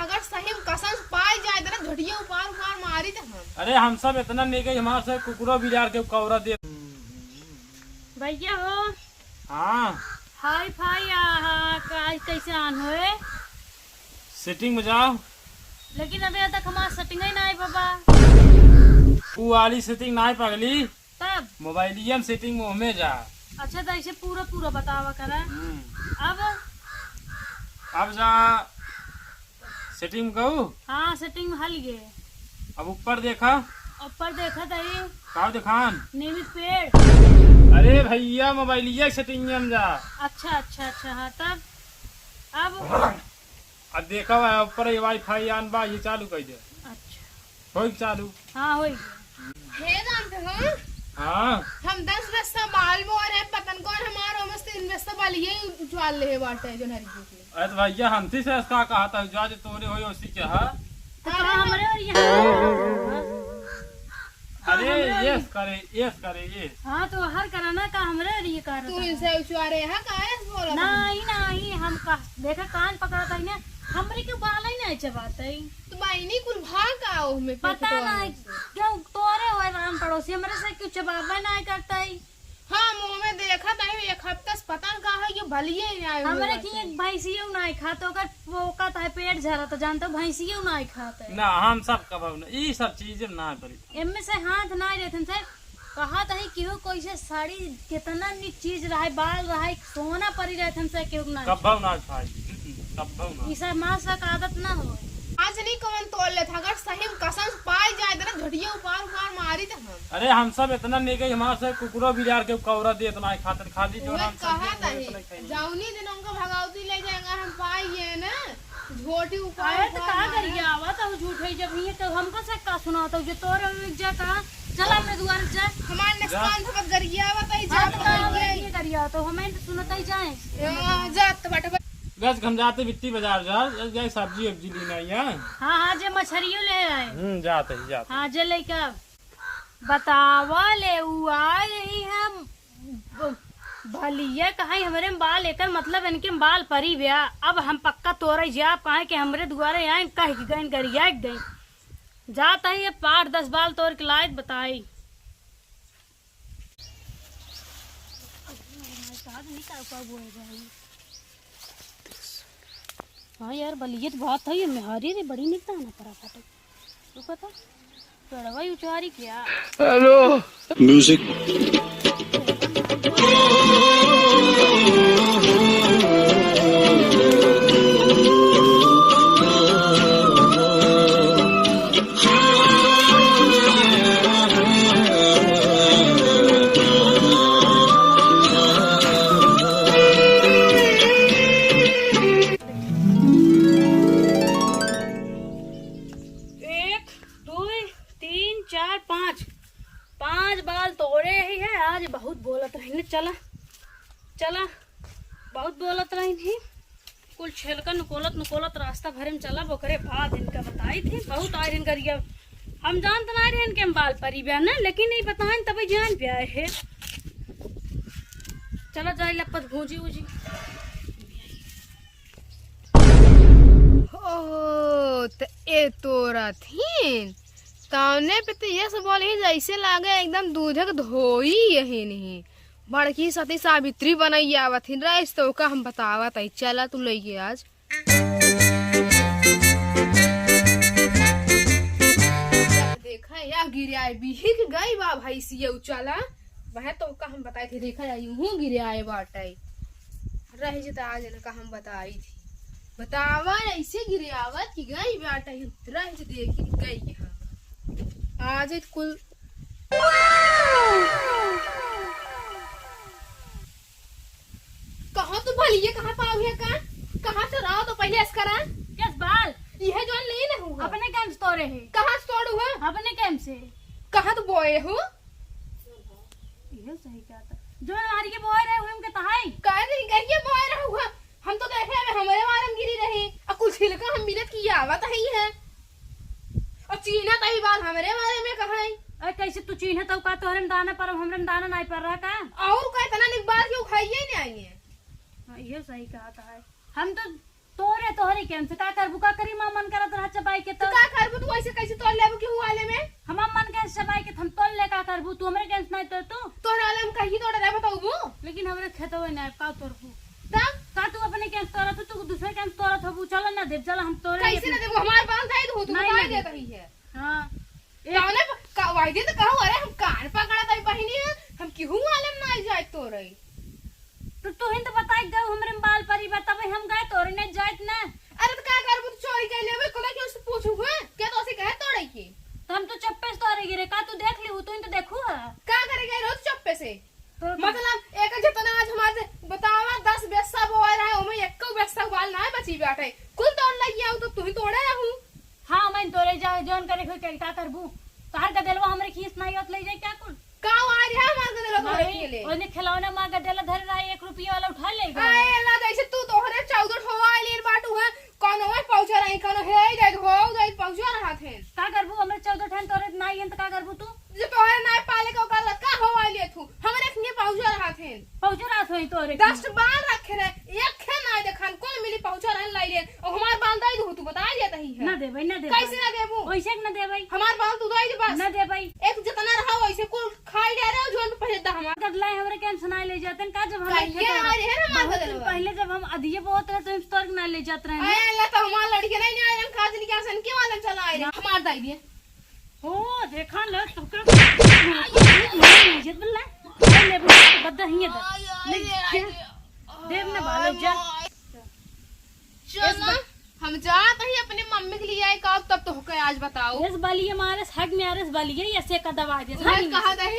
था, अगर सही में कसम से पाई जाए तो ना घटिया उपार उपार मारी थे हम। अरे हम सब इतना नहीं गई, हमारे से कुकुरो बिलार के कौरा दे। भैया हो हाँ हाई फाई कैसे आन हुए, सेटिंग में जाओ। लेकिन अभी तक हमारा सेटिंग ही नहीं बाबा। तू वाली सेटिंग ना पगली, तब मोबाइलियम सेटिंग में जा। अच्छा तो ऐसे पूरा पूरा बतावा करा। अब जा सेटिंग में कहू। हाँ सेटिंग में हल गए। अब ऊपर देखा, ऊपर देखा तरी का दिखान। नियमित पेड़। अरे भैया मोबाइलिया सेटिंग में जा। अच्छा अच्छा अच्छा हाँ तब अब देखा ऊपर वाईफाई आन बा, ये चालू कर दे। अच्छा हो चालू। हाँ हो गया। हे जानते हो हाँ हम 10 बस्ता माल मोर है, पतन कौन हमारा मस्त इन्वेस्टर वाली ये उछाल ले बाटे जो नरी के। अरे तो भैया हमसे से इसका कहा था जो आज तोरे होई उसी के। हाँ तो कहाँ हमारे और यहाँ अरे यस करे ये। हाँ तो हर कराना का हमारे और ये कर तू इनसे उछारे है काहे बोला नहीं नहीं हम का देखा कान पकड़ा था ना हमरे के बाल ही नहीं चबाते। तो बाईनी कुल भाग आओ में पता नहीं क्यों तोरे हुए राम पड़ोसी हमारे से क्यों चबाबा नहीं करता है। हाँ मुंह में देखा था एक हफ्ता से पता का है कि भलिए ही आए हमारे की एक भैंसियों नहीं खाता ओकर पोका था पेट झरा तो जानते हो भैंसियों नहीं खाते ना। हम सब कब ना ये सब चीजें ना करी। इनमें से हाथ नहीं रहते से कहा था कि हो कोई से साड़ी कितना नी चीज रहा बाल रहा सोना परी रहते से क्यों ना कब ना खाई कब ना। इस मास का आदत ना हो। आज नहीं कौन तोड़ ले था, अगर सही में कसम से पाई जाए तो ना घटिया उपार उपार मारी थे हम। अरे हम सब इतना नहीं गई, हमारे से कुकुरो बिलार के कौरा दे इतना खातिर खाली जो वो हम कहा था सब जाऊनी दिन उनका भगावती ले जाएंगे हम पाइए ना झोटी उपार अरे तो का करिए आवा तो झूठे जब ये तो हमको से का सुनाता जो तोर जा कहा चल हमने दुआर जा हमारे नस्कान थपत गरिया बताई हाँ जात तो पाइए ये करिया तो हमें सुनता ही जाए जात बट बस हम जाते बिट्टी बाजार जा सब्जी वब्जी लेना है। हाँ हाँ जे मछलियों ले आए जाते ही जाते। हाँ जे लेकर बतावा ले आ रही है भलिया कहा हमारे बाल लेकर मतलब इनके बाल परी व्या। अब हम पक्का तोड़ जा पाए कि हमारे दुआरे आए कह गए गरिया गई जाता ही ये 5-10 बाल तोड़ के लायक बताई। हाँ यार बलियत बहुत है मेहरी रे बड़ी निकता ना परा फाटे तो पता पेड़वा उचारी क्या। हेलो म्यूजिक पांच बाल तोड़े ही है आज। बहुत बोलत रही चला चला बहुत बोलत रही थी कुल छेलकर नुकोलत रास्ता भरे में चला बोकरे बाद इनका बताई थी बहुत आए दिन करिए। हम जानते ना रहे इनके बाल परी ब्याह ना लेकिन नहीं बताए तभी जान पे आए है। चलो जाए लपत भूजी उजी ओ तो ए तोरा थी ताने पे तो ये सब बोले जैसे लागे एकदम दूधक धोई यही नहीं बड़की सती सावित्री बनई आवत थी रईस तो का हम बतावत है। चला तू लइके आज देखा या गिराए बिही के गई बा भाई सी चला वह तो का हम बताए थे। देखा यूं गिराए बाटे रह जता आज न का हम बताई थी बतावा ऐसे गिरावत की गई बाटे रह ज देखी गई आज कुल कहाँ तो भलिए कहाँ पाओगे कहाँ से रहो तो पहले ऐसा करा किस बाल यह जो ले ना हुआ अपने कैम से तोड़े है कहाँ से तोड़ू है अपने कैम से कहाँ तो बोए हो ये सही क्या था जो हमारी के बोए रहे हुए उनके तहाई काहे नहीं कहिए बोए रहा हुआ हम तो देखे हमारे मारम गिरी रहे और कुछ छिलका हम मिलत की आवत है और चीना तही बाल हमारे बारे में कहा है। अरे कैसे तू चीन्ह तो का तोहरे में दाना पर हमरे में दाना नहीं पड़ रहा का और का इतना निक बार क्यों खाइए नहीं आएंगे। हाँ ये सही कहा था है। हम तो तोहरे केम से का करबू का करी मां मन करत रहा चबाई के तो तो का करबू तू ऐसे कैसे तोड़ लेबू के वाले में हम मन के चबाई के हम तोल ले का करबू तू हमरे केम नहीं तो तू तोड़ वाले में कहीं तोड़ रहा बताऊबू लेकिन हमरे खेतवे ना का तोड़बू तब का तू अपने केम तोड़ा तू दूसरे केम तोड़ा थबू चलो ना देव चलो हम तोड़े कैसे ना देबू हमार बांध है तो तू नहीं, बता नहीं। देता ही है हां कौने का वायदे तो कहू अरे हम कान पकड़ा तई बहिनी हम केहू वाले में ना जाए तोरे तो तू हिंद बताई गए हमरे में बाल परी बतावे हम गए तोरे ने जाइत ना अरे तो का करबू तू चोरी कर लेबे कोला के उससे पूछू है क्या तो ऐसे कहे तोड़े के तो हम तो चप्पे से तोड़े गिरे का तू देख ली तू तो देखू है का करेगा रोज चप्पे से तो मतलब एक जितना आज हमारे बतावा 10 बेस्सा बोल रहा है ओमे एक बेस्सा बाल ना बची बैठे कुल तोड़ लगी आऊ तो तू ही तोड़े रहू हां मैं तोरे जा जोन करे कोई का करबू तार का देलवा हमरे खीस नहीं होत ले जाए क्या कुल काऊ आ रहा मार के देलो तोड़े के लिए ओने खिलौना मां का देला धर रहा 1 रुपया वाला उठा ले आए अल्लाह जैसे तू तोहरे 14 ठोवा लेर बाटू है कौन ओए पहुंचा रही कौन हे दे हो दे पहुंचा रहा थे का करबू हमरे 14 ठन तोरे नहीं हन त का करबू तू जो तोहरे ना पाले का का लटका होवा ले तू हमरे खने पहुंचा रहा थे पहुंच रहा थई तोरे 10 बार रखे रे एक खे ना देखन कोन मिली पहुंचा रहा लाई ले और हमार बांधाई दो तू बता दिया ही है ना दे भाई ना दे कैसे ना देबू वैसे ना दे भाई हमार बाल तू दे बस ना दे भाई एक जितना रहा वैसे कुल खाई दे रहे हो जोन पे दा हमार गदला हमरे केम सुनाई ले जाते का जब हम कहिए आ रहे हैं ना मार बहुत दिन पहले जब हम अधिये बहुत रहे तो इस तोर ना ले जाते रहे आए अल्लाह तो हमार लड़के नहीं आए हम खाद निकाल सन के वाला चला आए हमार दाई दिए हो देखा लो तो इज्जत बल्ला ले बद्दा हिए दे देव ने बाल जा चल ना हम जात ही अपने मम्मी के लिए आए कब तब तो होके आज बताओ इस बाली हमारे हक में आरस बाली है ऐसे का दवा दे मैं कहा दही